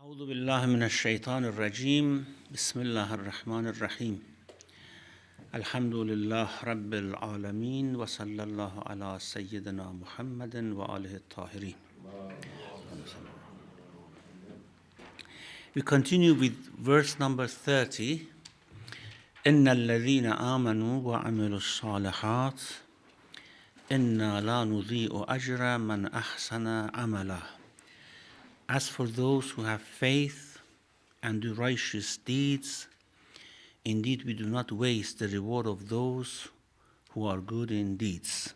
أعوذ بالله من الشيطان الرجيم بسم الله الرحمن الرحيم الحمد لله رب العالمين وصلى الله على سيدنا محمد وآله الطاهرين. We continue with verse number 30. إن الذين آمنوا وعملوا الصالحات إنا لا نضيء أجر من أحسن عملا. As for those who have faith and do righteous deeds, indeed we do not waste the reward of those who are good in deeds.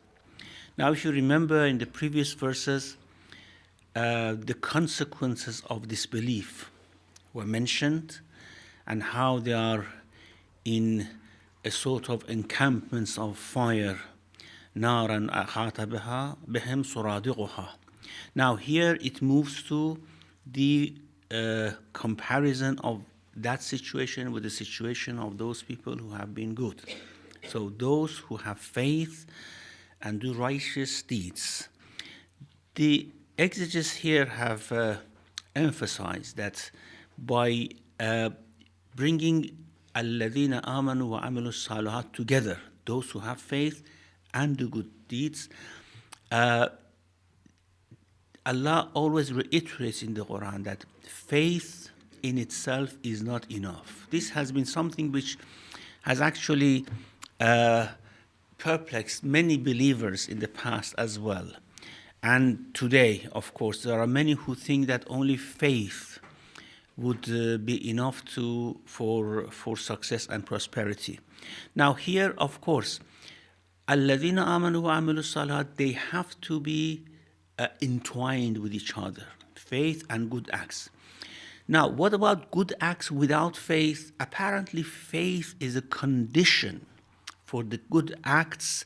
Now, if you remember in the previous verses, the consequences of disbelief were mentioned and how they are in a sort of encampments of fire. نَارًا أَحَاطَ بِهَا بِهِمْ سُرَادِقُهَا. Now here it moves to the comparison of that situation with the situation of those people who have been good. So those who have faith and do righteous deeds. The exegetes here have emphasized that by bringing الَّذِينَ آمَنُوا وَعَمِلُوا الصَّالِحَاتِ together, those who have faith and do good deeds, Allah always reiterates in the Quran that faith in itself is not enough. This has been something which has actually perplexed many believers in the past as well. And today, of course, there are many who think that only faith would be enough for success and prosperity. Now here, of course, الَّذِينَ آمَنُوا وَعَمِلُوا الصَّالِحَاتِ, they have to be entwined with each other, faith and good acts. Now, what about good acts without faith? Apparently, faith is a condition for the good acts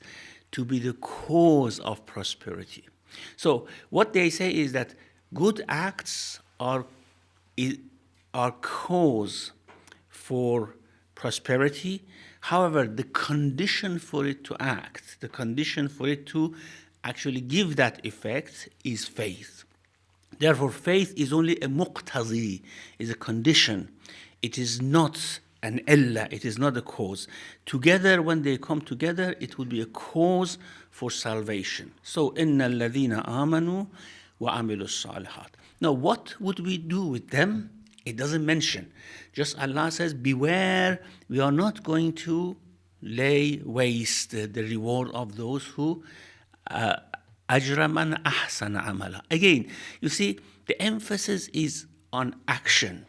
to be the cause of prosperity. So, what they say is that good acts are cause for prosperity. However, the condition for it to act, the condition for it to actually give that effect is faith. Therefore, faith is only a muqtazi, is a condition. It is not an illa, it is not a cause. Together, when they come together, it will be a cause for salvation. So, إِنَّ الَّذِينَ آمَنُوا وَعَمِلُوا الصَّالِحَاتِ. Now, what would we do with them? It doesn't mention. Just Allah says, beware, we are not going to lay waste the reward of those who أَجْرَ مَنْ أَحْسَنَ عَمَلًا. Again, you see, the emphasis is on action.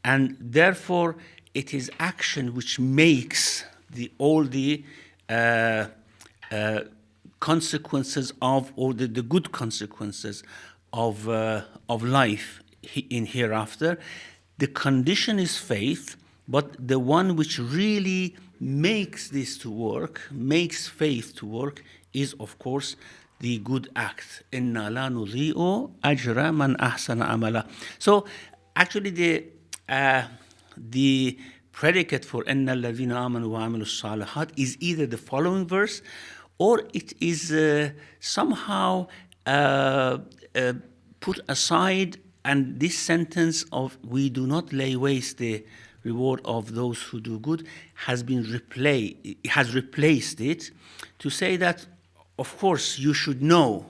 And therefore, it is action which makes all the consequences of, or the good consequences of life in hereafter. The condition is faith, but the one which really makes this to work, makes faith to work, is of course the good act. إِنَّا لَا نُضِيءُ أَجْرَ مَنْ أَحْسَنَ عَمَلًا. So actually the predicate for إِنَّ الَّذِينَ آمَنُوا وَعَمِلُوا الصَّالِحَاتِ is either the following verse, or it is somehow put aside, and this sentence of we do not lay waste the reward of those who do good has replaced it to say that, of course, you should know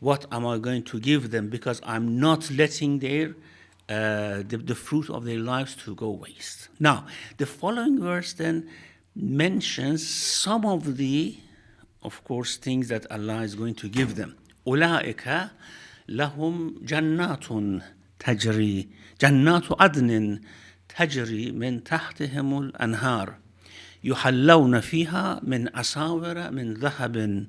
what am I going to give them, because I'm not letting the fruit of their lives to go waste. Now, the following verse then mentions some of the, of course, things that Allah is going to give them. أولئك لهم جنات تجري جنات عدن تجري من تحتهم الأنهار يحلون فيها من أساور من ذهب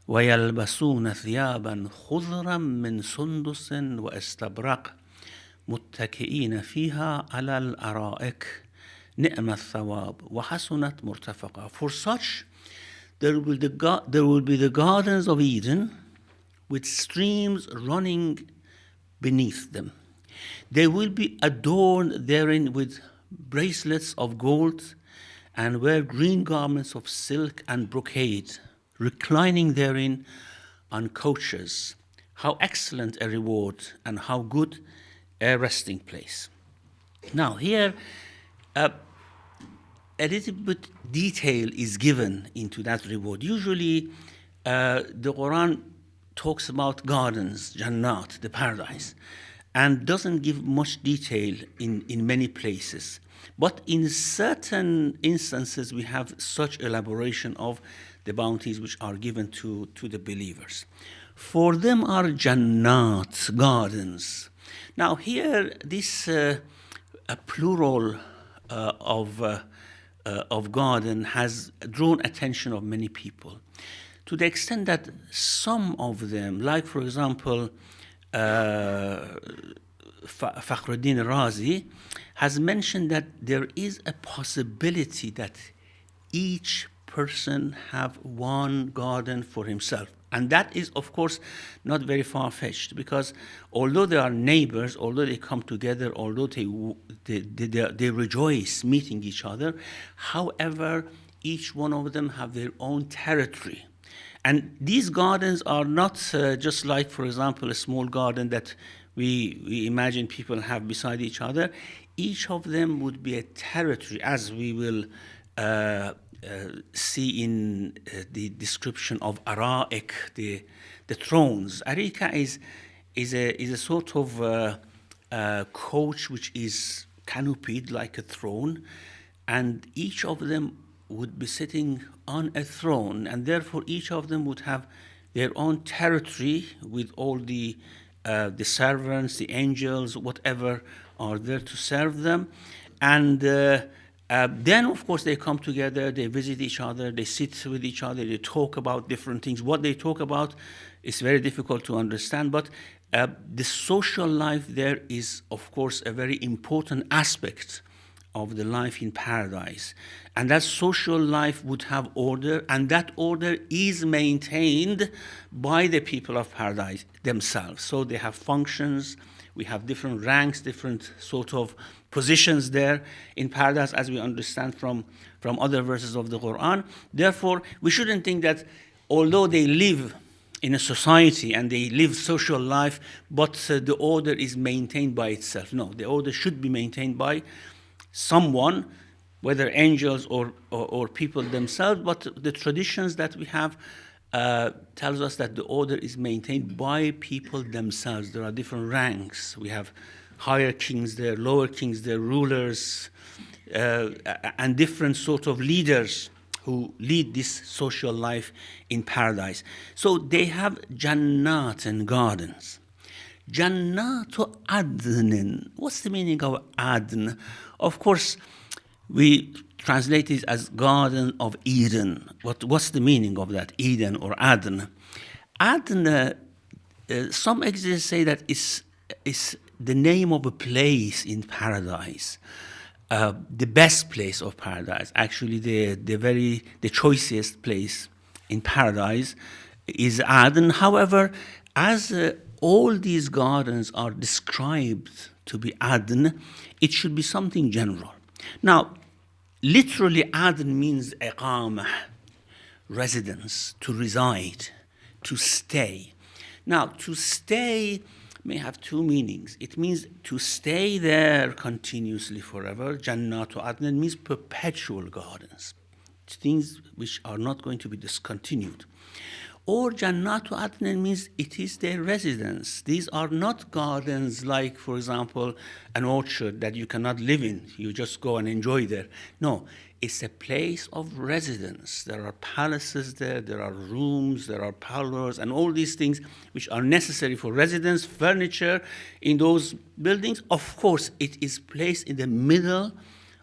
ويلبسون ثيابا خضرا من سندس واستبرق متكئين فيها على الأرائك نعم الثواب وحسنت مرتفقا. For such there will be the gardens of Eden with streams running beneath them. They will be adorned therein with bracelets of gold, and wear green garments of silk and brocade, reclining therein on couches. How excellent a reward, and how good a resting place. Now here, a little bit detail is given into that reward. Usually, the Quran talks about gardens, Jannat, the paradise, and doesn't give much detail in many places. But in certain instances, we have such elaboration of the bounties which are given to the believers. For them are Jannat, gardens. Now here, this a plural of garden has drawn attention of many people, to the extent that some of them, like for example, Fakhruddin Razi has mentioned that there is a possibility that each person have one garden for himself. And that is, of course, not very far-fetched, because although they are neighbors, although they come together, although they rejoice meeting each other, however, each one of them have their own territory. And these gardens are not just like, for example, a small garden that we imagine people have beside each other. Each of them would be a territory, as we will see in the description of Ara'ik, the thrones. Arika is a sort of coach which is canopied like a throne, and each of them would be sitting on a throne, and therefore each of them would have their own territory with all the servants, the angels, whatever are there to serve them. And then, of course, they come together, they visit each other, they sit with each other, they talk about different things. What they talk about is very difficult to understand, but the social life there is, of course, a very important aspect of the life in paradise. And that social life would have order, and that order is maintained by the people of paradise themselves. So they have functions, we have different ranks, different sort of positions there in paradise, as we understand from other verses of the Quran. Therefore, we shouldn't think that although they live in a society and they live social life, but the order is maintained by itself. No, the order should be maintained by someone, whether angels or people themselves, but the traditions that we have tells us that the order is maintained by people themselves. There are different ranks. We have higher kings there, lower kings there, rulers, and different sort of leaders who lead this social life in paradise. So they have Jannat and gardens. Jannatu Adnin. What's the meaning of Adn? Of course, we translate it as Garden of Eden. What's the meaning of that, Eden or Adn? Adn, some exegetes say that is the name of a place in paradise, the best place of paradise. Actually, the choicest place in paradise is Adn. However, as all these gardens are described to be Adn, it should be something general. Now, literally, Adn means iqamah, residence, to reside, to stay. Now, to stay may have two meanings. It means to stay there continuously forever. Jannatu Adn means perpetual gardens, things which are not going to be discontinued. Or Jannatu Adn means it is their residence. These are not gardens like, for example, an orchard that you cannot live in. You just go and enjoy there. No, it's a place of residence. There are palaces there, there are rooms, there are parlors, and all these things which are necessary for residence, furniture in those buildings. Of course, it is placed in the middle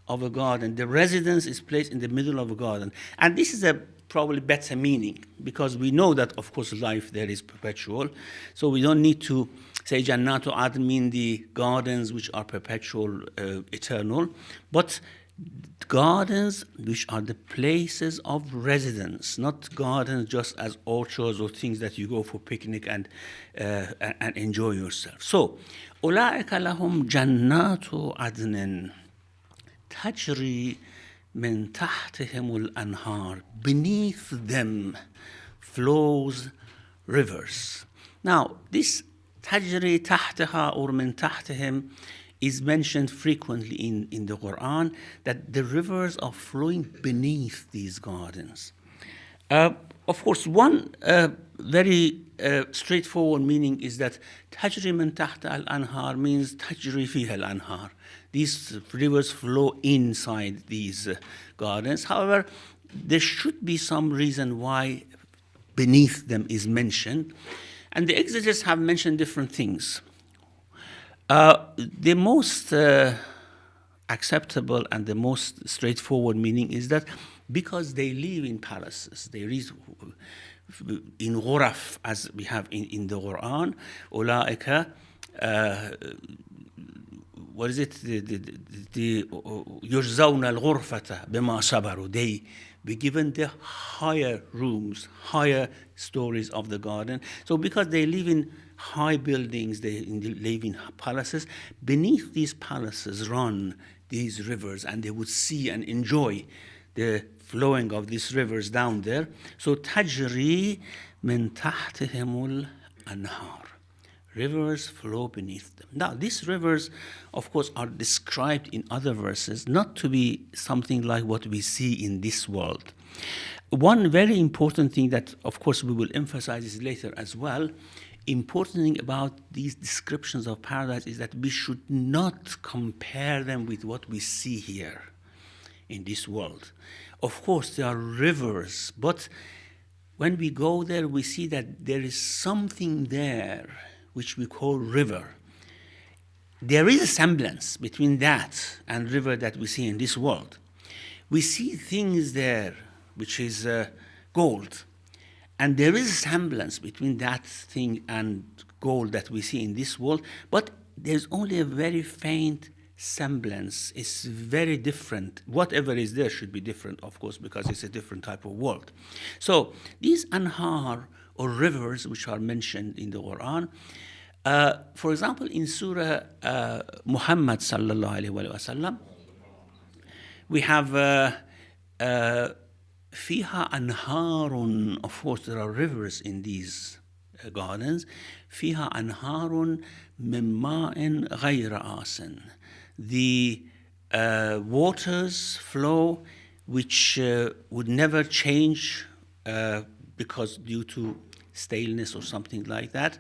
of a garden. The residence is placed in the middle of a garden. And this is a probably better meaning, because we know that, of course, life there is perpetual. So we don't need to say Jannatu Adn mean the gardens which are perpetual, eternal, but gardens which are the places of residence, not gardens just as orchards or things that you go for picnic and enjoy yourself. So, أولئك لهم جنات عدن تجري من تحتهم الأنهار. Beneath them flows rivers. Now, this تجري تحتها or من تحتهم is mentioned frequently in the Quran, that the rivers are flowing beneath these gardens. Of course, one very straightforward meaning is that تجري من تحت الأنهار means تجري فيها الأنهار. These rivers flow inside these gardens. However, there should be some reason why beneath them is mentioned. And the exegetes have mentioned different things. The most acceptable and the most straightforward meaning is that because they live in palaces, they live in ghuraf, as we have in the Quran, أولئك what is it? يجزون الغرفة بما صبروا. They be given the higher rooms, higher stories of the garden. So because they live in high buildings, they live in palaces, beneath these palaces run these rivers, and they would see and enjoy the flowing of these rivers down there. So تجري من تحتهم الأنهار. Rivers flow beneath them. Now, these rivers, of course, are described in other verses not to be something like what we see in this world. One very important thing that, of course, we will emphasize this later as well, important thing about these descriptions of paradise is that we should not compare them with what we see here in this world. Of course, there are rivers, but when we go there, we see that there is something there which we call river. There is a semblance between that and river that we see in this world. We see things there which is gold, and there is a semblance between that thing and gold that we see in this world, but there's only a very faint semblance. It's very different. Whatever is there should be different, of course, because it's a different type of world. So these anhar, or rivers, which are mentioned in the Quran, for example, in Surah Muhammad sallallahu alaihi wasallam, we have fiha anharun. Of course, there are rivers in these gardens. Fiha anharun min ma'in ghayra asin. The waters flow which would never change because due to staleness or something like that.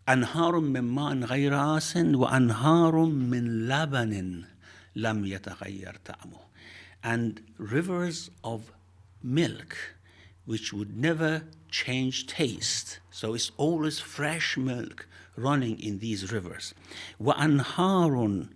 أنهار من ماء غير آسن وأنهار من لبن لم يتغير طعمه. And rivers of milk which would never change taste. So it's always fresh milk running in these rivers. وأنهار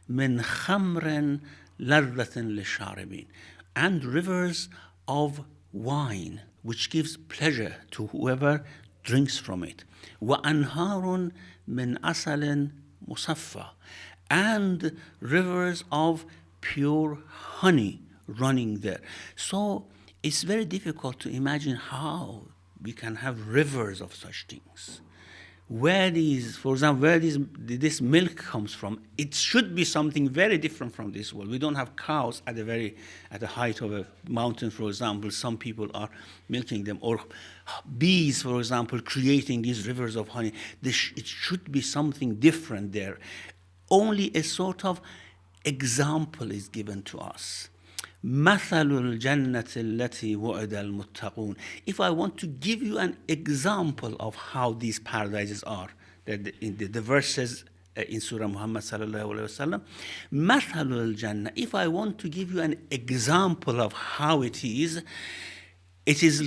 من خمر لذة للشاربين. And rivers of wine which gives pleasure to whoever drinks from it. وَأَنْهَارٌ مِّنْ أَسَلٍ مُصَفَّى. And rivers of pure honey running there. So it's very difficult to imagine how we can have rivers of such things. Where these, for example, where this milk comes from, it should be something very different from this world. We don't have cows at the height of a mountain, for example. Some people are milking them, or bees, for example, creating these rivers of honey. It should be something different there. Only a sort of example is given to us. مثل الجنة التي وعد المتقون. If I want to give you an example of how these paradises are, in the verses in Surah Muhammad sallallahu alaihi wasallam, مثل الجنة. If I want to give you an example of how it is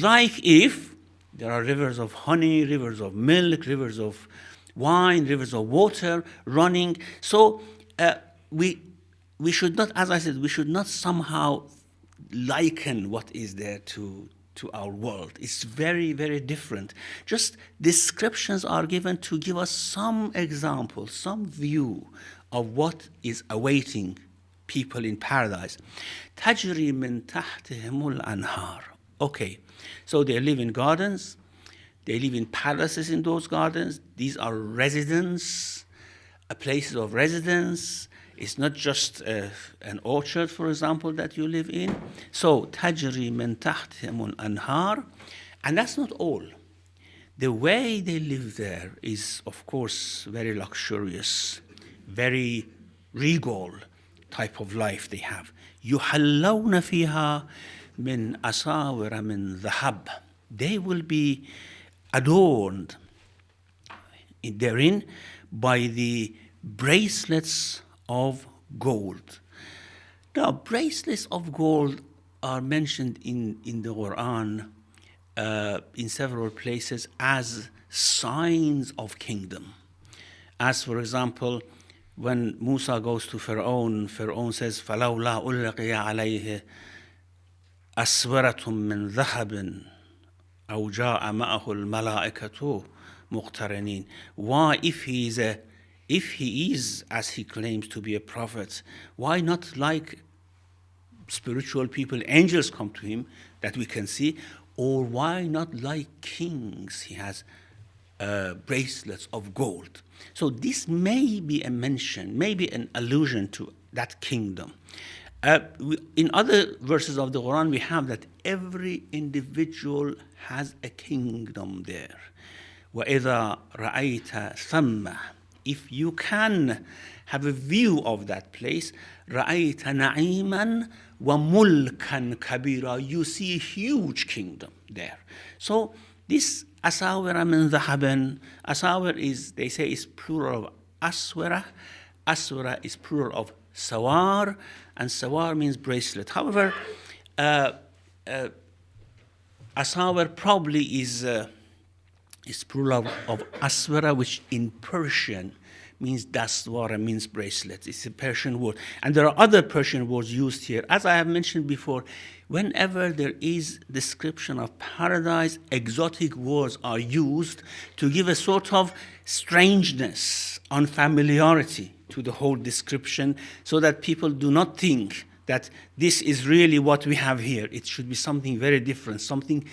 like if there are rivers of honey, rivers of milk, rivers of wine, rivers of water running. So we should not, as I said, we should not somehow liken what is there to our world. It's very, very different. Just descriptions are given to give us some example, some view of what is awaiting people in paradise. تجري من تحتهم الأنهار. Okay, so they live in gardens, they live in palaces in those gardens. These are residence, places of residence. It's not just an orchard, for example, that you live in. So, تجري من تحتهم الأنهار. And that's not all. the way they live there is, of course, very luxurious, very regal type of life they have. يُحَلَّوْنَ فِيهَا مِنْ أَسَاوِرَ مِنْ ذَهَبٍ. They will be adorned therein by the bracelets of gold. Now, bracelets of gold are mentioned in the Quran in several places as signs of kingdom. As, for example, when Musa goes to Pharaoh, Pharaoh says, فَلَوْلَا أُلْقِيَ عَلَيْهِ أَسْوَرَةٌ مِّن ذَهَبٍ أَوْ جَاءَ مَعَهُ الْمَلَائِكَةُ مُقْتَرِنِينَ. Why, if he is, as he claims to be a prophet, why not like spiritual people, angels come to him that we can see, or why not like kings? He has bracelets of gold. So this may be a mention, maybe an allusion to that kingdom. In other verses of the Quran, we have that every individual has a kingdom there. وَإِذَا رَأَيْتَ ثَمَّ. If you can have a view of that place, رَأَيْتَ نَعِيمًا وَمُلْكًا كَبِيرًا. You see a huge kingdom there. So this asawira min dhahaban, asawir is, they say, is plural of aswira. Aswira is plural of sawar, and sawar means bracelet. However, asawir probably is plural of aswara, which in Persian means daswara, means bracelet. It's a Persian word. And there are other Persian words used here. As I have mentioned before, whenever there is description of paradise, exotic words are used to give a sort of strangeness, unfamiliarity to the whole description, so that people do not think that this is really what we have here. It should be something very different, something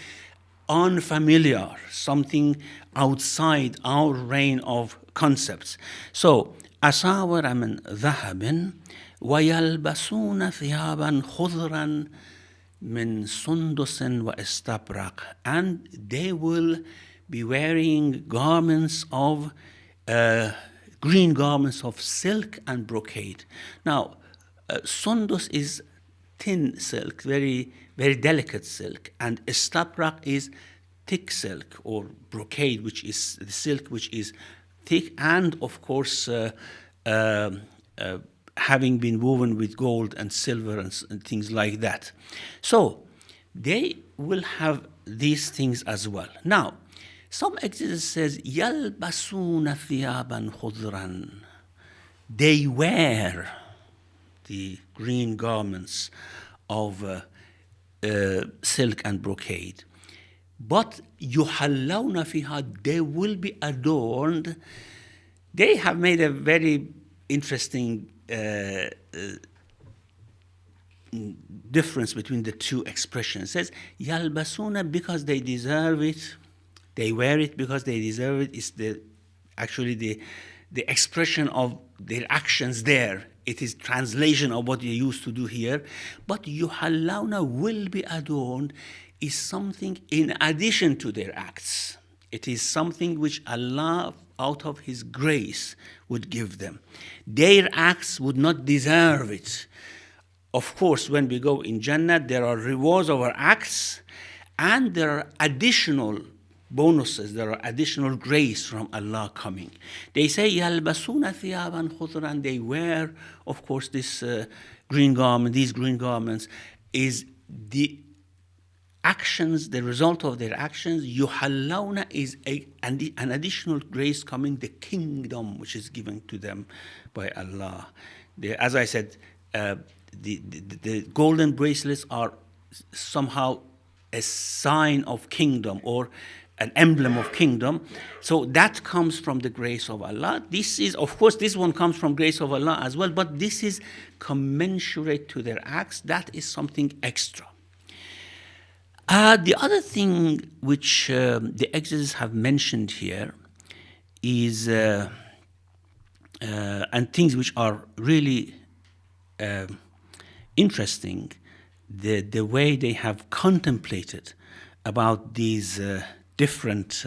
unfamiliar, something outside our reign of concepts. So, أساور من ذهب ويلبسون ثيابا خضرا من سندس واستبرق. And they will be wearing garments of green garments of silk and brocade. Now, sundus is thin silk, very, very delicate silk, and istabrak is thick silk or brocade, which is the silk which is thick and, of course, having been woven with gold and silver and things like that. So they will have these things as well. Now, some exegesis says يَلْبَسُونَ ثِيَابًا خُضْرًا. They wear the green garments of silk and brocade. But يُحَلَّوْنَ فِيهَا, they will be adorned. They have made a very interesting difference between the two expressions. It says يَلْبَسُونَ because they deserve it. They wear it because they deserve it. It's actually the expression of their actions there. It is translation of what they used to do here. But yuhallawna, will be adorned, is something in addition to their acts. It is something which Allah, out of His grace, would give them. Their acts would not deserve it. Of course, when we go in Jannah, there are rewards of our acts, and there are additional bonuses, there are additional grace from Allah coming. They say, يَلْبَسُونَ ثِيَابًا خُضْرًا, they wear, of course, this green garment, these green garments, is the actions, the result of their actions. يُحَلَّوْنَ is an additional grace coming, the kingdom which is given to them by Allah. As I said, the golden bracelets are somehow a sign of kingdom or an emblem of kingdom. So that comes from the grace of Allah. This is, of course, this one comes from grace of Allah as well, but this is commensurate to their acts. That is something extra. The other thing which the exegetes have mentioned here is, and things which are really interesting, the way they have contemplated about these different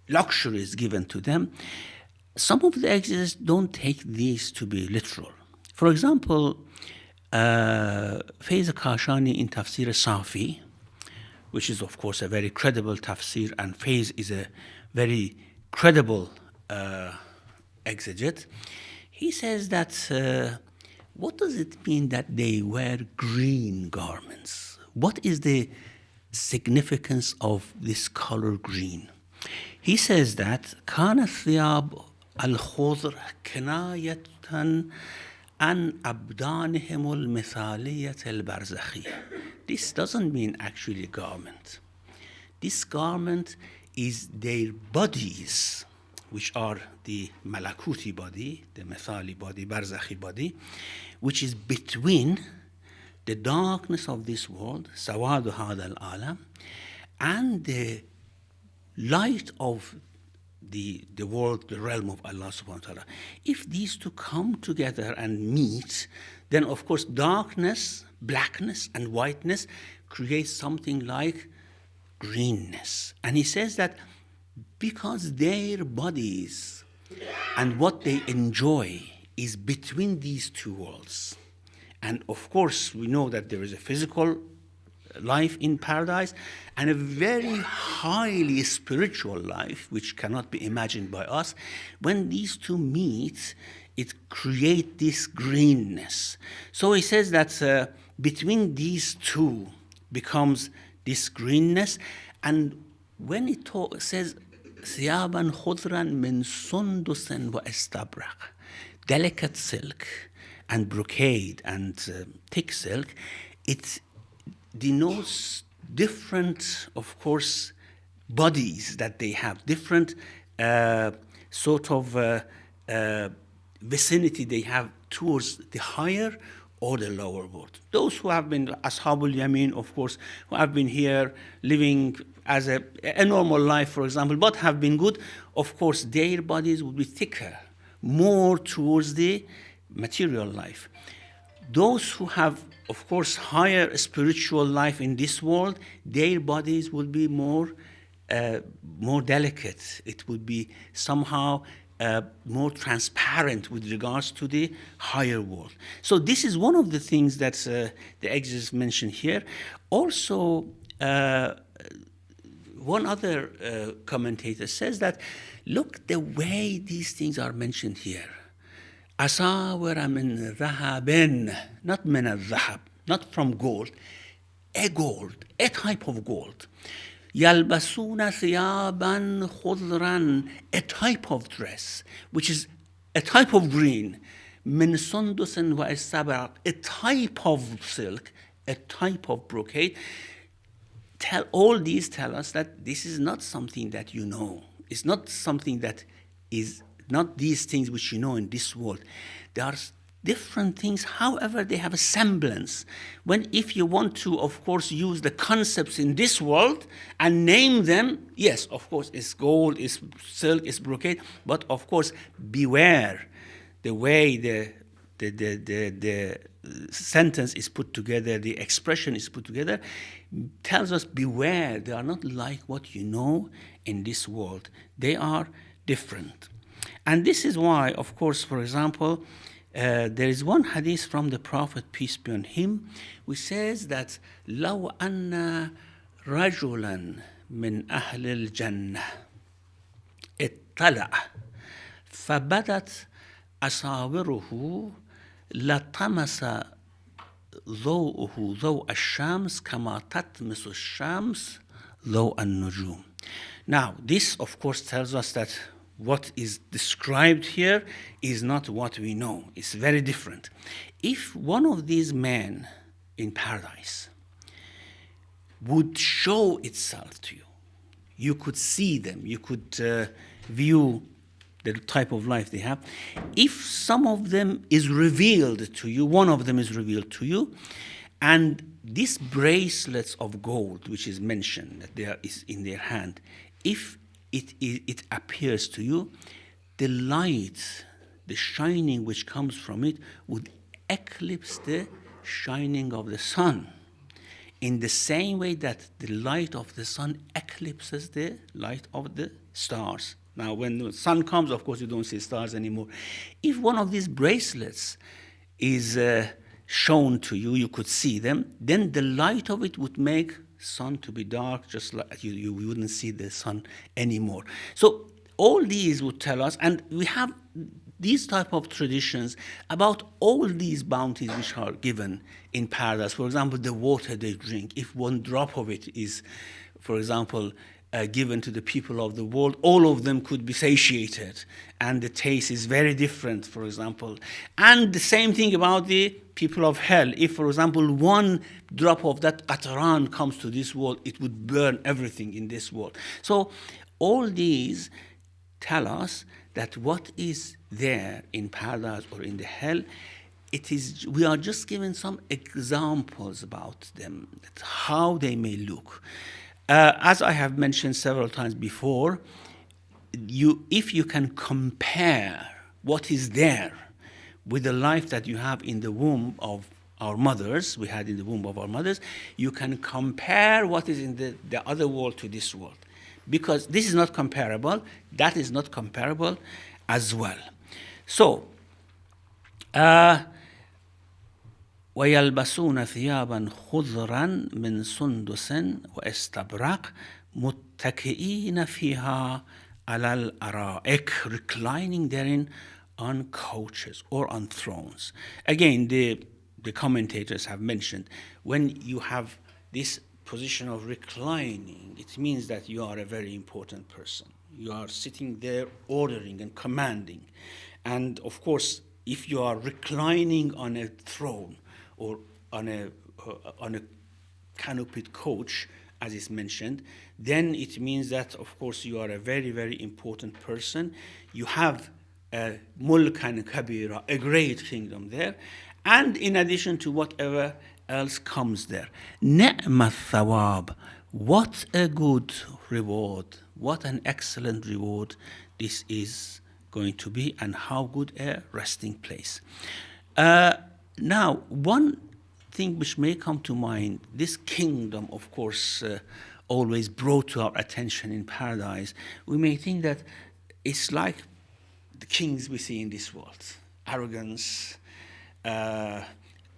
luxuries given to them, some of the exegetes don't take these to be literal. For example, Faiz Kashani in Tafsir Safi, which is of course a very credible tafsir, and Faiz is a very credible exegete, he says that what does it mean that they wear green garments? What is the significance of this color green? He says that كان الثياب الخضر كناية عن أبدانهم المثالية البرزخية. This doesn't mean actually garment. This garment is their bodies, which are the malakuti body, the mithali body, barzakhi body, which is between the darkness of this world, sawadu hada al-alam, and the light of the world, the realm of Allah subhanahu wa ta'ala. If these two come together and meet, then of course darkness, blackness, and whiteness create something like greenness. And he says that because their bodies and what they enjoy is between these two worlds. And of course, we know that there is a physical life in paradise and a very highly spiritual life, which cannot be imagined by us. When these two meet, it creates this greenness. So he says that between these two becomes this greenness. And when it says, ثِيَابًا خُضْرًا مِنْ سُنْدُسٍ وَإِسْتَبْرَقٍ, delicate silk and brocade and thick silk, it denotes different, of course, bodies that they have, different sort of vicinity they have towards the higher or the lower world. Those who have been Ashabul Yamin, of course, who have been here living as a normal life, for example, but have been good, of course, their bodies would be thicker, more towards the material life. Those who have, of course, higher spiritual life in this world, their bodies will be more delicate. It would be somehow more transparent with regards to the higher world. So this is one of the things that the exegetes mention here. Also, one other commentator says that, look, the way these things are mentioned here. أساور من ذهب, not من الذهب, not from gold, a type of gold. يلبسون ثيابا خضرا, a type of dress, which is a type of green. من سندس واستبرق, a type of silk, a type of brocade. All these tell us that this is not something that you know. It's not something that is not these things which you know in this world. There are different things, however, they have a semblance. If you want to, of course, use the concepts in this world and name them, yes, of course, it's gold, it's silk, it's brocade, but of course, beware the way the sentence is put together, the expression is put together, tells us beware, they are not like what you know in this world. They are different. And this is why, of course, for example, there is one hadith from the Prophet, peace be on him, which says that لو أن رجلا من أهل الجنة اطلع فبدت أصابره لطمس ضوءه ضوء الشمس كما تطمس الشمس ضوء النجوم. Now, this, of course, tells us that what is described here is not what we know. It's very different. If one of these men in paradise would show itself to you, you could see them, you could view the type of life they have. If some of them is revealed to you, one of them is revealed to you, and these bracelets of gold, which is mentioned, that there is in their hand, if it appears to you, the light, the shining which comes from it would eclipse the shining of the sun. In the same way that the light of the sun eclipses the light of the stars. Now, when the sun comes, of course, you don't see stars anymore. If one of these bracelets is shown to you, you could see them, then the light of it would make sun to be dark, just like you wouldn't see the sun anymore. So all these would tell us, and we have these type of traditions about all these bounties which are given in paradise. For example, the water they drink, if one drop of it is, for example, given to the people of the world, all of them could be satiated, and the taste is very different, for example. And the same thing about the people of hell. If, for example, one drop of that qatran comes to this world, it would burn everything in this world. So all these tell us that what is there in paradise or in the hell, we are just given some examples about them, how they may look. As I have mentioned several times before, if you can compare what is there with the life that you have in the womb of our mothers, we had in the womb of our mothers, you can compare what is in the other world to this world. Because this is not comparable, that is not comparable as well. So, وَيَلْبَسُونَ ثِيَابًا خُضْرًا مِنْ سُنْدُسٍ وَإِسْتَبْرَقٍ مُتَّكِئِينَ فِيهَا عَلَى الْأَرَائِكِ, reclining therein on couches or on thrones. Again, the commentators have mentioned, when you have this position of reclining, it means that you are a very important person. You are sitting there ordering and commanding. And of course, if you are reclining on a throne or on a canopied coach, as is mentioned, then it means that, of course, you are a very, very important person. You have a mulkan kabira, a great kingdom there. And in addition to whatever else comes there. Ni'ma thawab, what a good reward, what an excellent reward this is going to be, and how good a resting place. Now, one thing which may come to mind, this kingdom, of course, always brought to our attention in paradise, we may think that it's like the kings we see in this world. Arrogance,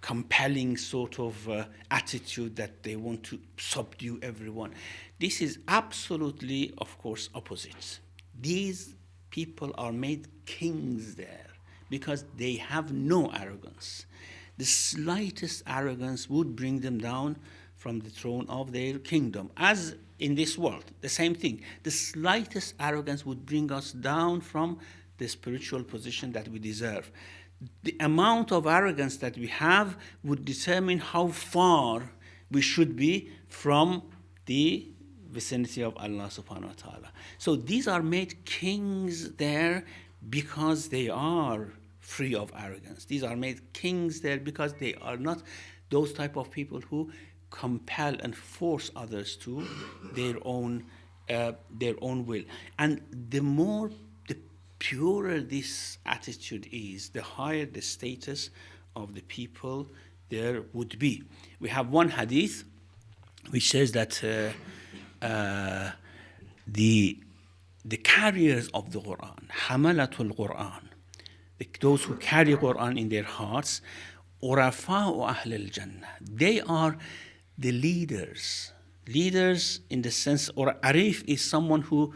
compelling sort of attitude that they want to subdue everyone. This is absolutely, of course, opposite. These people are made kings there because they have no arrogance. The slightest arrogance would bring them down from the throne of their kingdom. As in this world, the same thing. The slightest arrogance would bring us down from the spiritual position that we deserve. The amount of arrogance that we have would determine how far we should be from the vicinity of Allah subhanahu wa ta'ala. So these are made kings there because they are free of arrogance. These are made kings there because they are not those type of people who compel and force others to their own will. And the purer this attitude is, the higher the status of the people there would be. We have one hadith which says that the carriers of the Quran, hamalatul Quran, those who carry Quran in their hearts, urafa'u ahl al-jannah, they are the leaders in the sense, or arif is someone who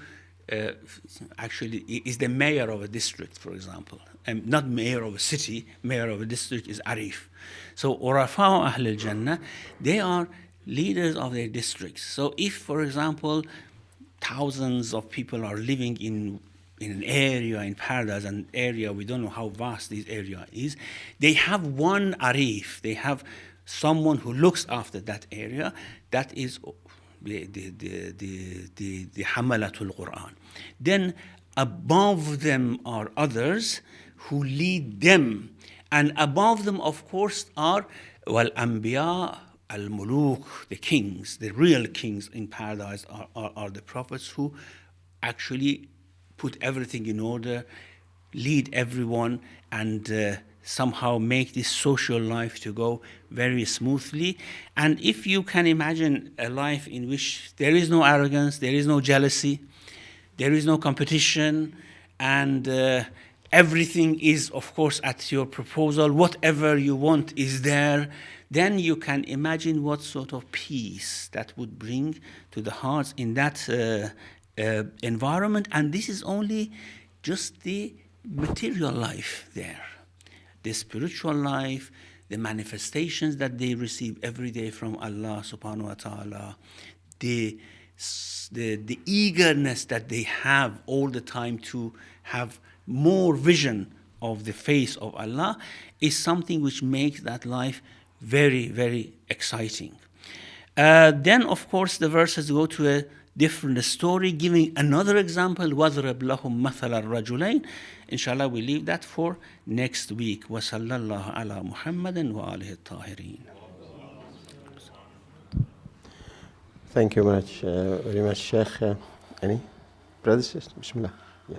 actually is the mayor of a district, for example. Not mayor of a city, mayor of a district is arif. So urafa'u ahl al-jannah, they are leaders of their districts. So if, for example, thousands of people are living in an area in paradise, an area we don't know how vast this area is, they have one arif, they have someone who looks after that area, that is the hamalatul Quran. Then above them are others who lead them, and above them, of course, are wal anbiya al-muluk, the kings, the real kings in paradise are the prophets who actually put everything in order, lead everyone, and somehow make this social life to go very smoothly. And if you can imagine a life in which there is no arrogance, there is no jealousy, there is no competition, and everything is, of course, at your proposal, whatever you want is there, then you can imagine what sort of peace that would bring to the hearts in that environment. And this is only just the material life there. The spiritual life, the manifestations that they receive every day from Allah subhanahu wa ta'ala, the eagerness that they have all the time to have more vision of the face of Allah is something which makes that life very, very exciting. Then, of course, the verses go to a different story, giving another example. وَضْرَبْ لَهُمْ مَثَلَ الرَّجُلَيْنِ. Inshallah, we leave that for next week. وَصَلَّى اللَّهُ عَلَى مُحَمَّدٍ وَآلِهِ الطَّاهِرِينَ. Thank you very much, Shaykh. Any brothers, sisters? Bismillah. Yeah.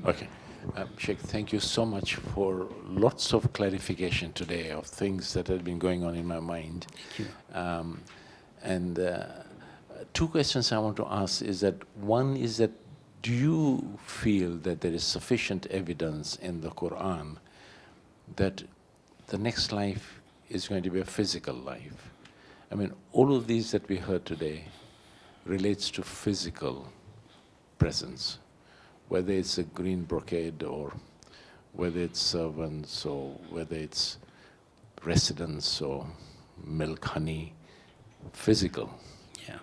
Okay. Sheikh, thank you so much for lots of clarification today of things that have been going on in my mind. Thank you. And two questions I want to ask is that, one is that, do you feel that there is sufficient evidence in the Quran that the next life is going to be a physical life? I mean, all of these that we heard today relates to physical presence, whether it's a green brocade or whether it's servants or whether it's residence or milk, honey, physical. Yeah.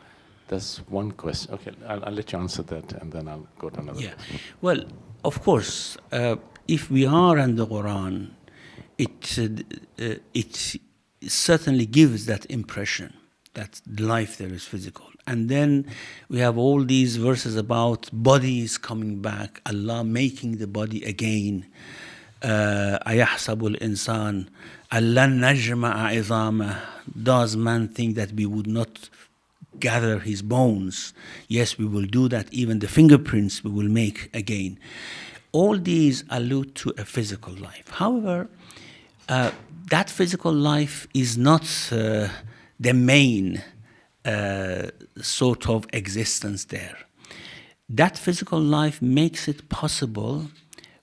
That's one question. Okay, I'll let you answer that and then I'll go to another. Yeah. Well, of course, if we are in the Quran, it certainly gives that impression that life there is physical. And then we have all these verses about bodies coming back, Allah making the body again. أَيَحْسَبُ الْإِنسَانِ أَلَّن نَجْمَعَ عِظَامَهُ. Does man think that we would not gather his bones? Yes, we will do that. Even the fingerprints we will make again. All these allude to a physical life. However, that physical life is not the main sort of existence there. That physical life makes it possible,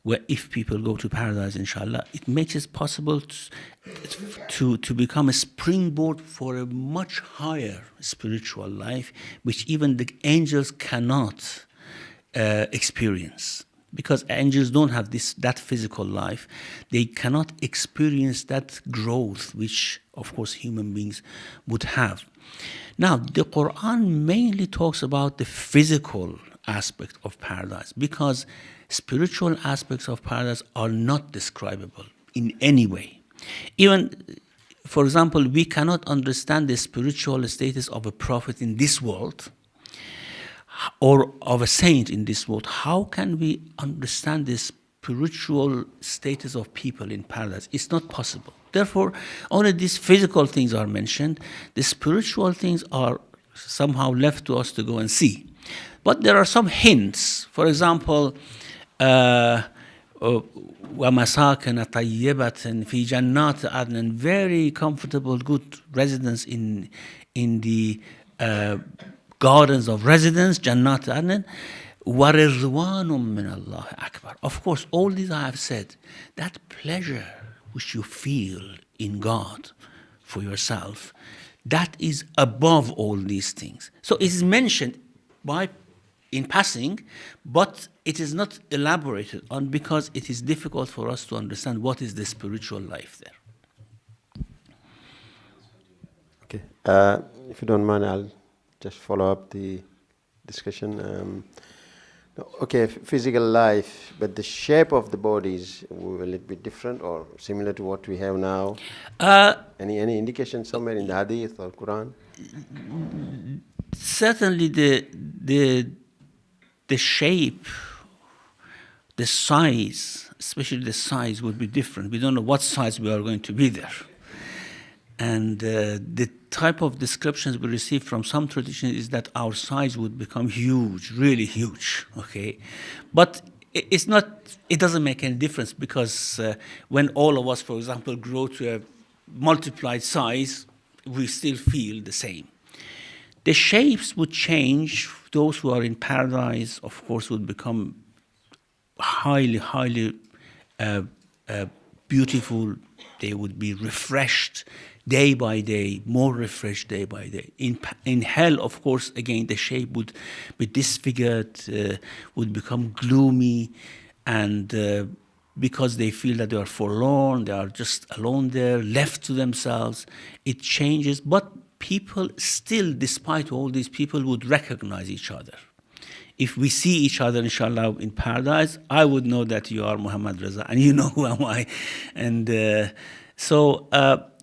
where if people go to paradise, inshallah, it makes it possible to become a springboard for a much higher spiritual life, which even the angels cannot experience. Because angels don't have that physical life, they cannot experience that growth, which, of course, human beings would have. Now, the Quran mainly talks about the physical aspect of paradise, because spiritual aspects of paradise are not describable in any way. Even, for example, we cannot understand the spiritual status of a prophet in this world or of a saint in this world. How can we understand the spiritual status of people in paradise? It's not possible. Therefore, only these physical things are mentioned. The spiritual things are somehow left to us to go and see. But there are some hints. For example, وَمَسَاكِنَ طَيِّبَةٍ فِي جَنَّاتِ عَدْنٍ, very comfortable, good residence in the gardens of residence, Jannat Adnan. وَرِضْوَانٌ مِّنَ اللَّهِ أَكْبَرُ. Of course, all these I have said, that pleasure which you feel in God for yourself, that is above all these things. So it is mentioned in passing, but it is not elaborated on because it is difficult for us to understand what is the spiritual life there. Okay. If you don't mind, I'll just follow up the discussion. Okay, physical life, but the shape of the bodies, will it be different or similar to what we have now? Any indication somewhere in the Hadith or Quran? Certainly the shape the size, especially the size, would be different. We don't know what size we are going to be there. And the type of descriptions we receive from some traditions is that our size would become huge, really huge, okay? But it's not, it doesn't make any difference, because when all of us, for example, grow to a multiplied size, we still feel the same. The shapes would change. Those who are in paradise, of course, would become highly, highly beautiful. They would be refreshed day by day, more refreshed day by day. In hell, of course, again, the shape would be disfigured, would become gloomy, and because they feel that they are forlorn, they are just alone there, left to themselves, it changes. But people still, despite all these, people would recognize each other. If we see each other, inshallah, in paradise, I would know that you are Muhammad Raza, and you know who am I. And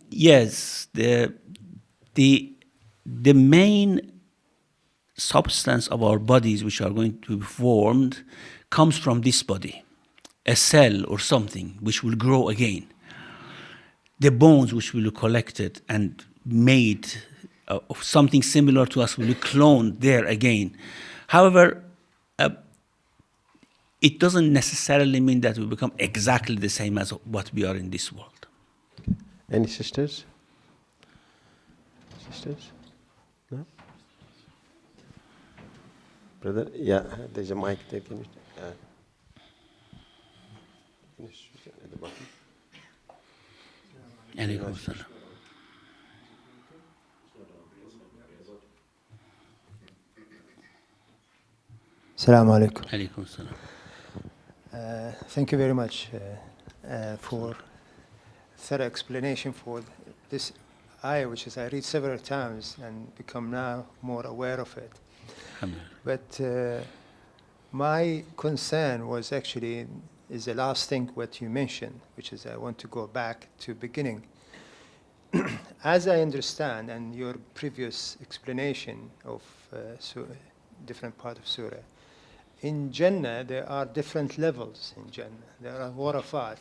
yes, the main substance of our bodies, which are going to be formed, comes from this body, a cell or something, which will grow again. The bones which will be collected and made of something similar to us will be cloned there again. However, it doesn't necessarily mean that we become exactly the same as what we are in this world. Any sisters? Sisters? No? Brother? Yeah, there's a mic there. Can you, at the bottom. Alaykum salam. Assalamu alaikum. Alaykum salam. Thank you very much for thorough explanation for this ayah, which is I read several times and become now more aware of it. But my concern was actually is the last thing what you mentioned, which is I want to go back to beginning. As I understand, and your previous explanation of different part of Surah, in Jannah, there are different levels in Jannah. There are warafat.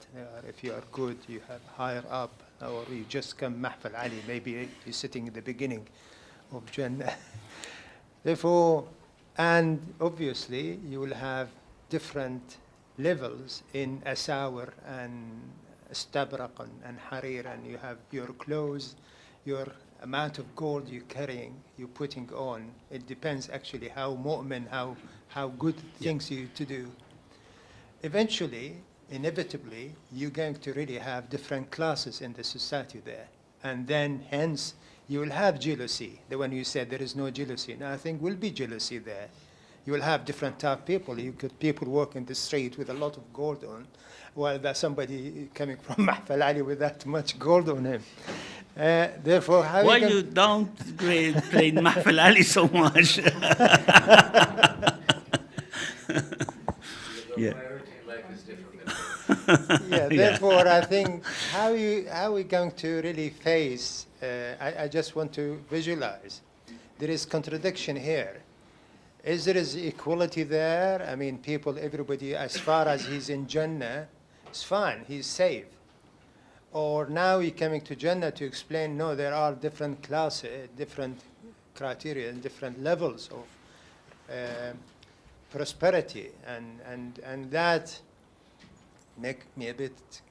If you are good, you have higher up, or you just come Mahfil Ali. Maybe you're sitting in the beginning of Jannah. Therefore, and obviously, you will have different levels in asawir and istabraq and harir, and you have your clothes, your amount of gold you're carrying, you're putting on. It depends actually how mu'min, how good things you to do. Eventually, inevitably, you're going to really have different classes in the society there. And then, hence, you will have jealousy. The one you said there is no jealousy. Now, I think will be jealousy there. You will have different type of people. You could people walk in the street with a lot of gold on, while there's somebody coming from Mahfil Ali with that much gold on him. Therefore, how why you downgrade playing Mahfil Ali so much? Yeah. Yeah. Therefore, I think how are we going to really face? I just want to visualize. There is contradiction here. Is there is equality there? I mean, people, everybody, as far as he's in Jannah, it's fine. He's safe. Or now you're coming to Jannah to explain, no, there are different classes, different criteria, and different levels of prosperity. And that make me a bit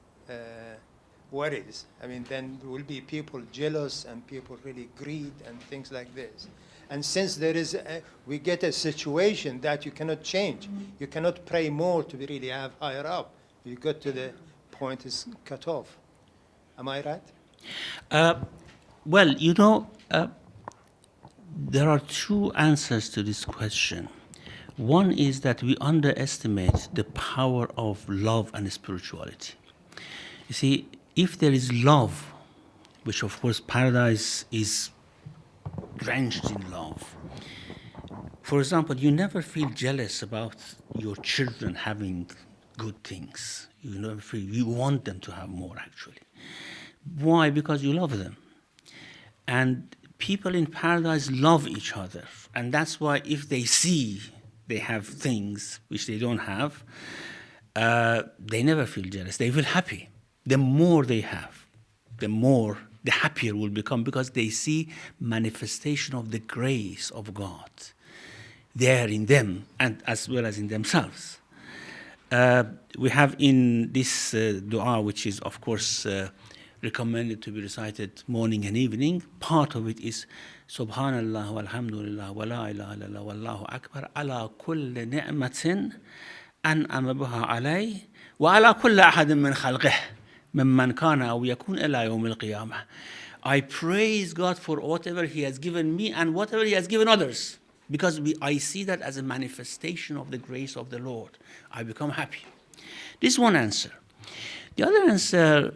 worried. I mean, then there will be people jealous and people really greed and things like this. And since there is, we get a situation that you cannot change. You cannot pray more to really have higher up. You got to the point is cut off. Am I right? Well, you know, there are two answers to this question. One is that we underestimate the power of love and spirituality. You see, if there is love, which of course paradise is drenched in love. For example, you never feel jealous about your children having good things. You never feel, you want them to have more actually. Why? Because you love them. And people in paradise love each other. And that's why if they see they have things which they don't have, they never feel jealous. They feel happy. The more they have, the happier will become, because they see manifestation of the grace of God there in them and as well as in themselves. We have in this dua, which is of course recommended to be recited morning and evening, part of it is Subhanallah walhamdulillah wa la ilaha illallah wallahu akbar ala kulli ni'matin an'ama biha alay wa ala kulli ahadin min khalqih mimman kana aw yakun ila yawm al-qiyamah. I praise God for whatever He has given me and whatever He has given others, because I see that as a manifestation of the grace of the Lord. I become happy. This is one answer. The other answer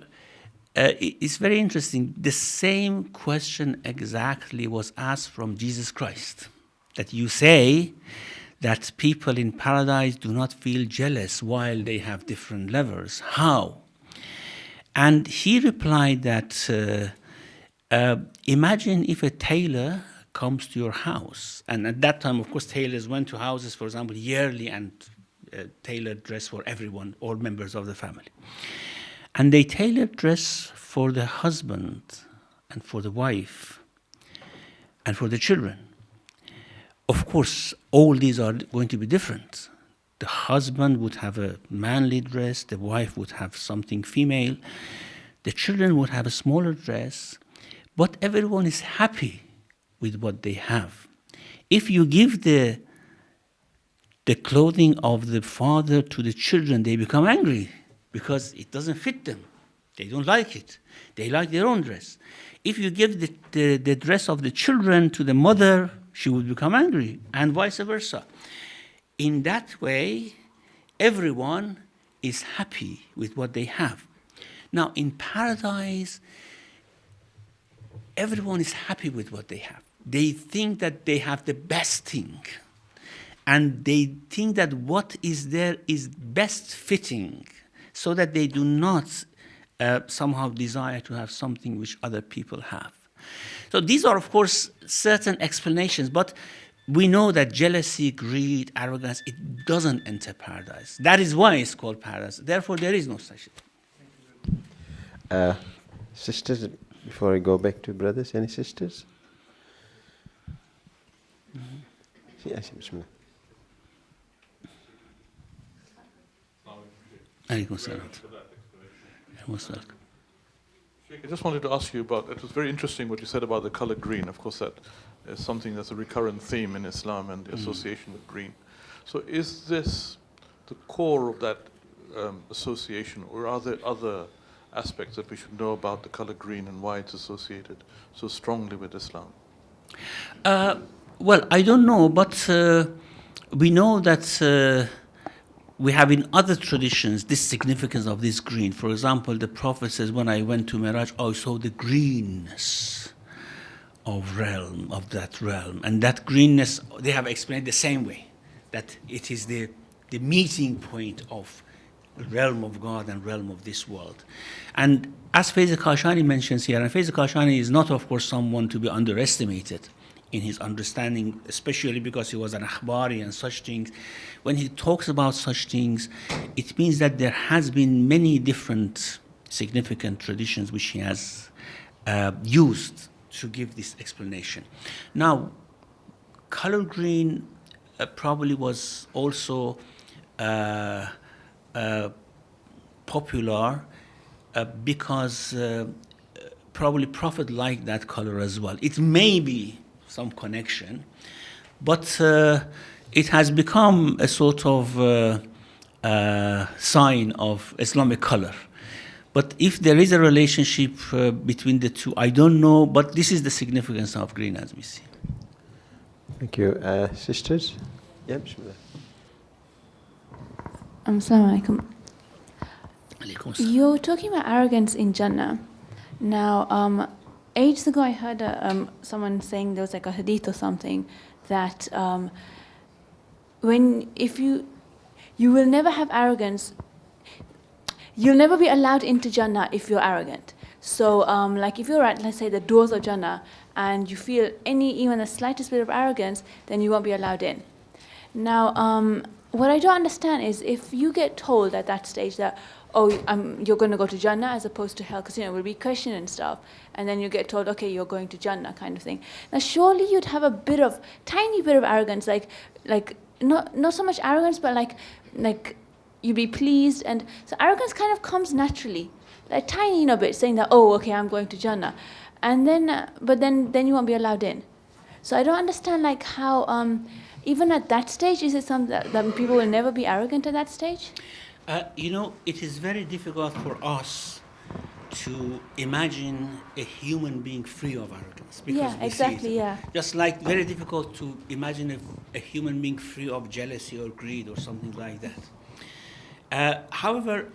is very interesting. The same question exactly was asked from Jesus Christ, that you say that people in paradise do not feel jealous while they have different levels. How? And he replied that imagine if a tailor comes to your house, and at that time, of course, tailors went to houses, for example, yearly and tailored dress for everyone, all members of the family. And they tailored dress for the husband and for the wife and for the children. Of course, all these are going to be different. The husband would have a manly dress, the wife would have something female, the children would have a smaller dress, but everyone is happy with what they have. If you give the clothing of the father to the children, they become angry because it doesn't fit them. They don't like it. They like their own dress. If you give the dress of the children to the mother, she would become angry, and vice versa. In that way, everyone is happy with what they have. Now, in paradise, everyone is happy with what they have. They think that they have the best thing. And they think that what is there is best fitting, so that they do not somehow desire to have something which other people have. So these are, of course, certain explanations, but we know that jealousy, greed, arrogance, it doesn't enter paradise. That is why it's called paradise. Therefore, there is no such thing. Sisters, before I go back to brothers, any sisters? Yes, bismillah. Alaykum salam. Most welcome. Shaykh, I just wanted to ask you about, it was very interesting what you said about the color green. Of course, that is something that's a recurrent theme in Islam and the association with green. So is this the core of that association, or are there other aspects that we should know about the color green and why it's associated so strongly with Islam? Well, I don't know, but we know that we have in other traditions this significance of this green. For example, the Prophet says, when I went to Miraj, I saw the greenness of that realm. And that greenness, they have explained the same way, that it is the meeting point of the realm of God and realm of this world. And as Faiz Kashani mentions here, and Faiz Kashani is not, of course, someone to be underestimated in his understanding, especially because he was an akhbari and such things. When he talks about such things, it means that there has been many different significant traditions which he has used to give this explanation. Now, color green probably was also popular because probably Prophet liked that color as well. It may be some connection, but it has become a sort of sign of Islamic color. But if there is a relationship between the two, I don't know, but this is the significance of green as we see. Thank you. Sisters? Yeah, bismillah. Assalamu alaikum. You're talking about arrogance in Jannah. Now, ages ago I heard someone saying there was like a hadith or something that if you will never have arrogance, you'll never be allowed into Jannah if you're arrogant. So like if you're at, let's say, the doors of Jannah and you feel even the slightest bit of arrogance, then you won't be allowed in. Now, what I don't understand is if you get told at that stage that, oh, you're going to go to Jannah as opposed to hell, because, we'll be questioned and stuff, and then you get told, okay, you're going to Jannah kind of thing. Now, surely you'd have a tiny bit of arrogance, like not so much arrogance, but like you'd be pleased. And so arrogance kind of comes naturally, a tiny bit, saying that, oh, okay, I'm going to Jannah. And then, but then you won't be allowed in. So I don't understand, like, how, even at that stage, is it something that people will never be arrogant at that stage? It is very difficult for us to imagine a human being free of arrogance. Because we see it. Yeah. Just like very difficult to imagine a human being free of jealousy or greed or something like that. However,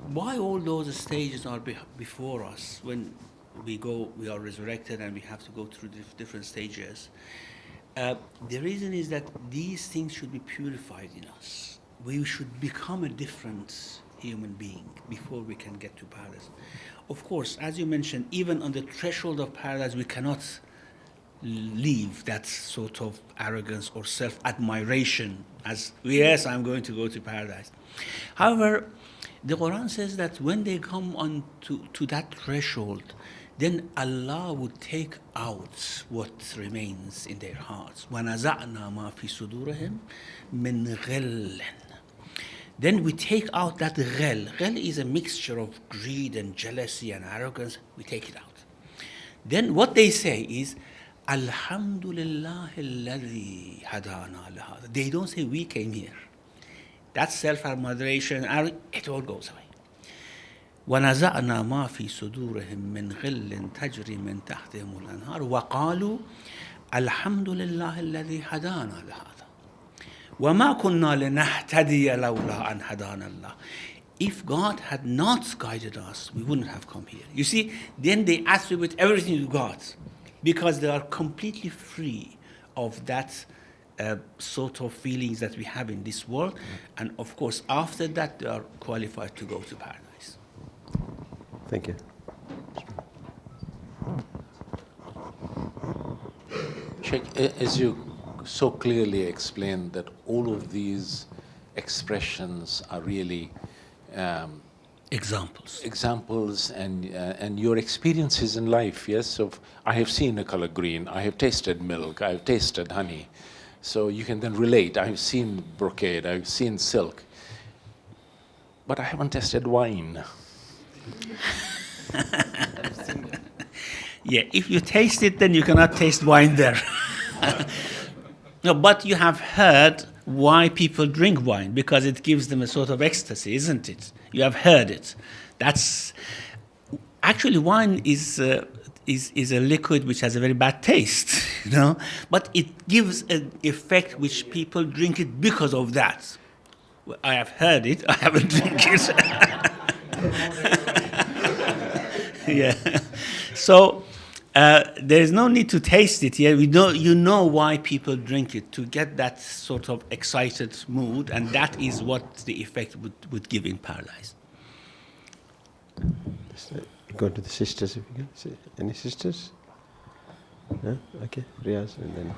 why all those stages are before us when we are resurrected and we have to go through different stages? The reason is that these things should be purified in us. We should become a different human being before we can get to paradise. Of course, as you mentioned, even on the threshold of paradise, we cannot leave that sort of arrogance or self-admiration as, yes, I'm going to go to paradise. However, the Quran says that when they come on to that threshold, then Allah would take out what remains in their hearts. وَنَزَعْنَا مَا فِي صُدُورِهِمْ مِنْ غِلٍّ. Then we take out that ghil. Ghil is a mixture of greed and jealousy and arrogance. We take it out. Then what they say is, Alhamdulillah alladhi hadana lahada. They don't say we came here. That self-admiration, it all goes away. وَنَزَعْنَا مَا فِي صُدُورِهِمْ مِنْ غِلٍّ تَجْرِي مِنْ تَحْتِهِمُ الْأَنْهَارُ وَقَالُوا الْحَمْدُ لِلَّهِ الَّذِي هَدَانَا لَهَذَا وَمَا كُنَّا لِنَهْتَدِيَ لَوْلَا أَنْ هَدَانَ اللَّهُ. If God had not guided us, we wouldn't have come here. You see, then they attribute everything to God because they are completely free of that sort of feelings that we have in this world. And of course, after that, they are qualified to go to paradise. Thank you. Shaykh, as you so clearly explained that all of these expressions are really examples and your experiences in life, yes, of I have seen a color green, I have tasted milk, I have tasted honey. So you can then relate, I have seen brocade, I have seen silk, but I haven't tasted wine. Yeah, if you taste it, then you cannot taste wine there. No, but you have heard why people drink wine, because it gives them a sort of ecstasy, isn't it? You have heard it. That's actually, wine is a liquid which has a very bad taste, but it gives an effect which people drink it because of that. Well, I have heard it, I haven't drink it. Yeah. So there is no need to taste it yet. You know why people drink it, to get that sort of excited mood, and that is what the effect would give in paradise. Go to the sisters if you can. Any sisters? No? Okay, Riaz, and then.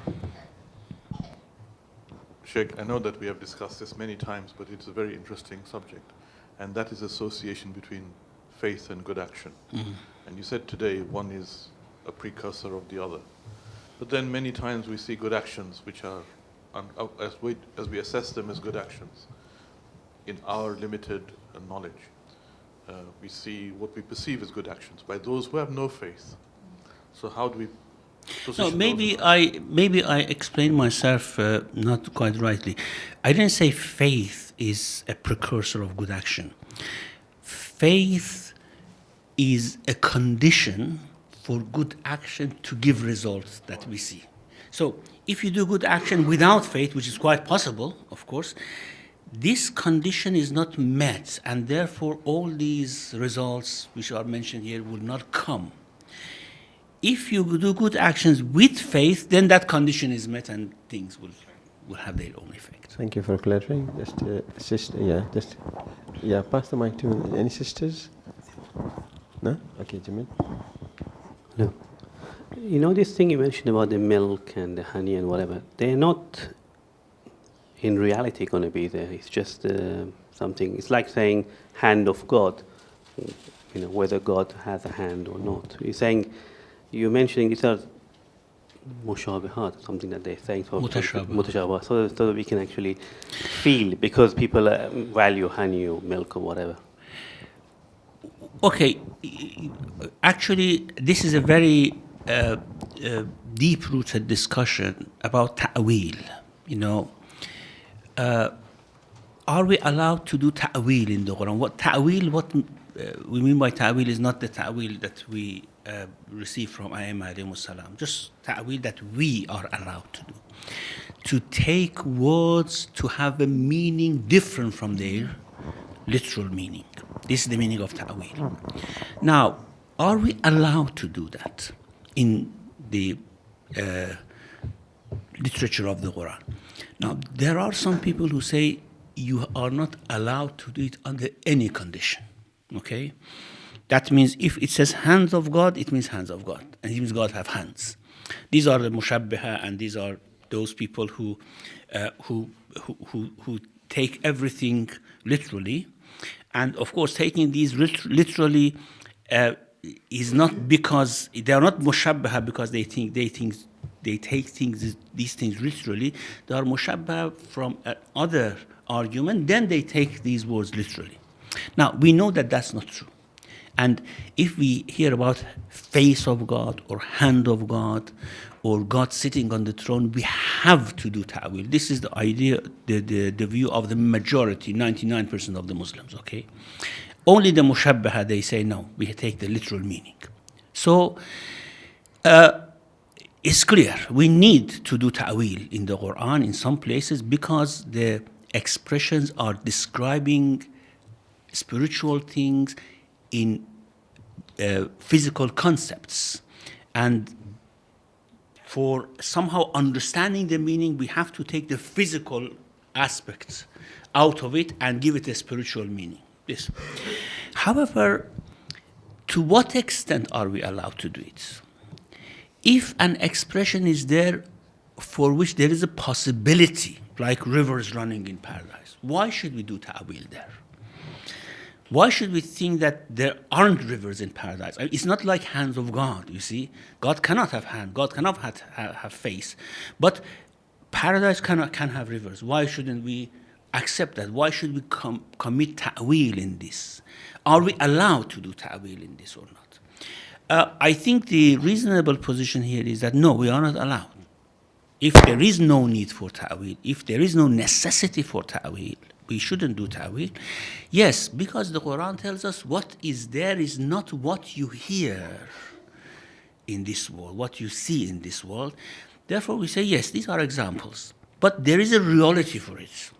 Shaykh, I know that we have discussed this many times, but it's a very interesting subject, and that is association between faith and good action. Mm-hmm. And you said today one is a precursor of the other. But then many times we see good actions which are, as we assess them as good actions, in our limited knowledge, we see what we perceive as good actions by those who have no faith. So how do we position No, maybe I explained myself not quite rightly. I didn't say faith is a precursor of good action. Faith is a condition for good action to give results that we see. So if you do good action without faith, which is quite possible, of course, this condition is not met, and therefore all these results which are mentioned here will not come. If you do good actions with faith, then that condition is met and things will have their own effect. Thank you for clarifying. Just sister, pass the mic to any sisters? No? Okay, Jamil. No. You know this thing you mentioned about the milk and the honey and whatever, they're not, in reality going to be there. It's just something. It's like saying hand of God. You know, whether God has a hand or not. You're mentioning these are mushabihat, something that they're saying. So mutashabihat. So that we can actually feel, because people value honey or milk or whatever. Okay, actually, this is a very deep-rooted discussion about ta'wil. You know, are we allowed to do ta'wil in the Quran? What ta'wil? What we mean by ta'wil is not the ta'wil that we receive from Ayyimah alayhimus salam. Just ta'wil that we are allowed to do. To take words to have a meaning different from their literal meaning. This is the meaning of ta'wil. Now, are we allowed to do that in the literature of the Quran? Now, there are some people who say you are not allowed to do it under any condition. Okay? That means if it says hands of God, it means hands of God. And it means God have hands. These are the mushabbiha, and these are those people who take everything literally. And of course, taking these literally is not because they are not mushabbaha because they take these things literally. They are mushabbaha from other argument. Then they take these words literally. Now we know that that's not true. And if we hear about face of God or hand of God or God sitting on the throne, we have to do ta'wil. This is the idea, the view of the majority, 99% of the Muslims, okay? Only the mushabbaha, they say, no, we take the literal meaning. So, it's clear, we need to do ta'wil in the Quran in some places because the expressions are describing spiritual things in physical concepts. And for somehow understanding the meaning, we have to take the physical aspects out of it and give it a spiritual meaning. This. However, to what extent are we allowed to do it? If an expression is there for which there is a possibility, like rivers running in paradise, why should we do ta'wil there? Why should we think that there aren't rivers in paradise? It's not like hands of God, you see. God cannot have hand. God cannot have face. But paradise can have rivers. Why shouldn't we accept that? Why should we commit ta'wil in this? Are we allowed to do ta'wil in this or not? I think the reasonable position here is that no, we are not allowed. If there is no need for ta'wil, if there is no necessity for ta'wil, we shouldn't do ta'wil. Yes, because the Quran tells us what is there is not what you hear in this world, what you see in this world. Therefore, we say, yes, these are examples. But there is a reality for it.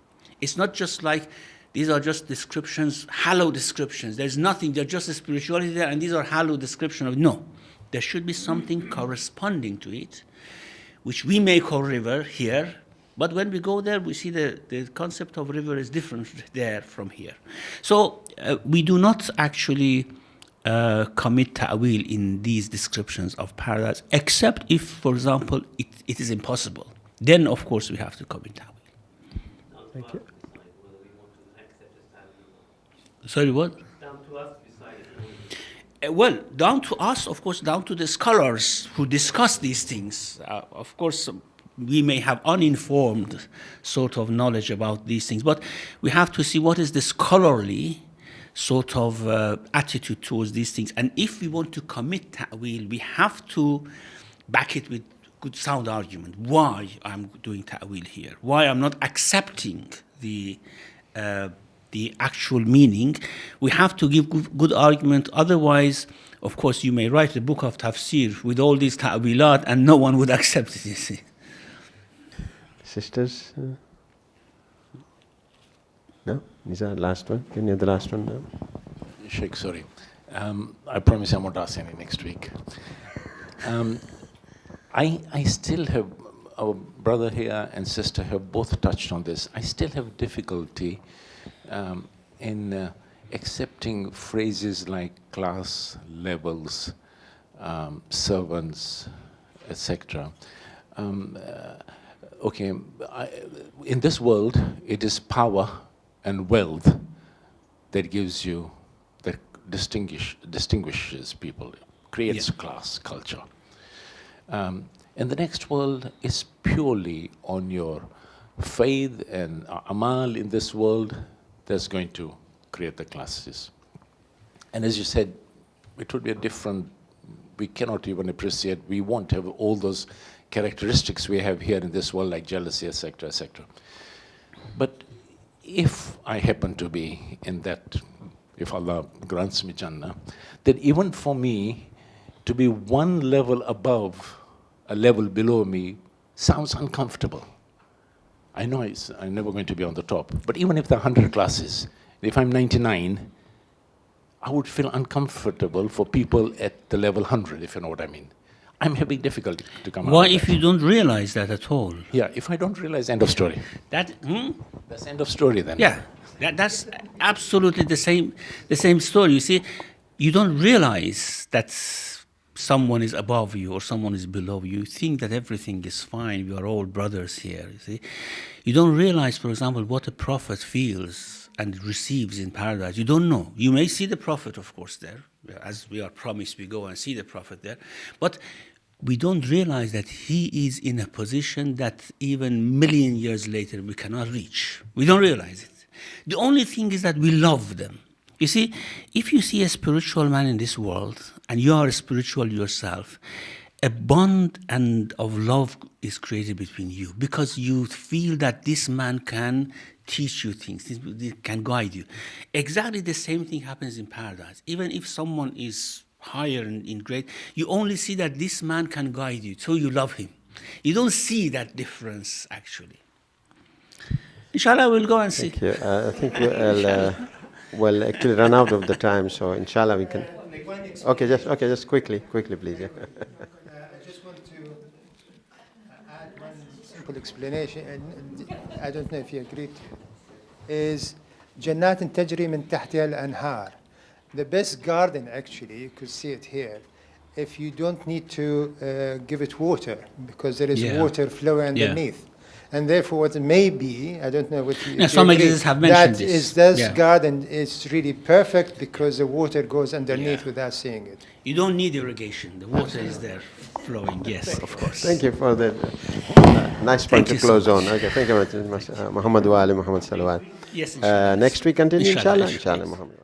It's not just like these are just descriptions, hollow descriptions. There's nothing, there's just a spirituality there, and these are hollow descriptions of no. There should be something corresponding to it, which we may call river here. But when we go there, we see the concept of river is different there from here. So we do not actually commit ta'wil in these descriptions of paradise, except if, for example, it is impossible. Then, of course, we have to commit ta'wil. Thank you. Sorry, what? Down to us to decide. Well, down to us, of course, down to the scholars who discuss these things. Of course, we may have uninformed sort of knowledge about these things, but we have to see what is the scholarly sort of attitude towards these things. And if we want to commit ta'wil, we have to back it with good sound argument. Why I'm doing ta'wil here? Why I'm not accepting the actual meaning? We have to give good argument. Otherwise, of course, you may write a book of tafsir with all these ta'wilat and no one would accept it, you see. Sisters? No? Is that the last one? Can you have the last one now? Shaykh, sorry. I promise I won't ask any next week. I still have, our brother here and sister have both touched on this. I still have difficulty in accepting phrases like class, levels, servants, etc. Okay, in this world, it is power and wealth that gives you, that distinguishes people, creates class, culture. In the next world is purely on your faith and amal in this world that's going to create the classes. And as you said, it would be a different, we cannot even appreciate, we won't have all those characteristics we have here in this world, like jealousy, etc., etc. But if I happen to be in that, if Allah grants me Jannah, then even for me to be one level above, a level below me, sounds uncomfortable. I know I'm never going to be on the top, but even if there are 100 classes, if I'm 99, I would feel uncomfortable for people at the level 100, if you know what I mean. I'm having difficulty to come out. Why, if you don't realize that at all? Yeah, if I don't realize, end of story. That's end of story then. Yeah, that's absolutely the same story. You see, you don't realize that someone is above you or someone is below you. You think that everything is fine. We are all brothers here. You see, you don't realize, for example, what a prophet feels and receives in paradise. You don't know. You may see the prophet, of course, there. As we are promised, we go and see the prophet there. But we don't realize that he is in a position that even million years later we cannot reach. We don't realize it. The only thing is that we love them. You see, if you see a spiritual man in this world, and you are spiritual yourself, a bond and of love is created between you, because you feel that this man can teach you things, can guide you. Exactly the same thing happens in paradise. Even if someone is higher in grade, you only see that this man can guide you, so you love him. You don't see that difference, actually. Inshallah, we'll go and see. Thank you. I think we'll actually run out of the time, so inshallah we can. Okay, just quickly, please. Yeah. I just want to add one simple explanation, and I don't know if you agree to, is جنات تجري من تحتها الأنهار. The best garden, actually, you could see it here, if you don't need to give it water, because there is water flowing underneath. And therefore, what it may be, I don't know what you some exegetes have mentioned this garden is really perfect because the water goes underneath without seeing it. You don't need irrigation. The water is there flowing, yes, of course. Thank you for that nice point to close on. Okay, thank you very much, Muhammad wa ali Muhammad Salawat. Yes, inshallah. Next week, continue, inshallah. Inshallah, Muhammad.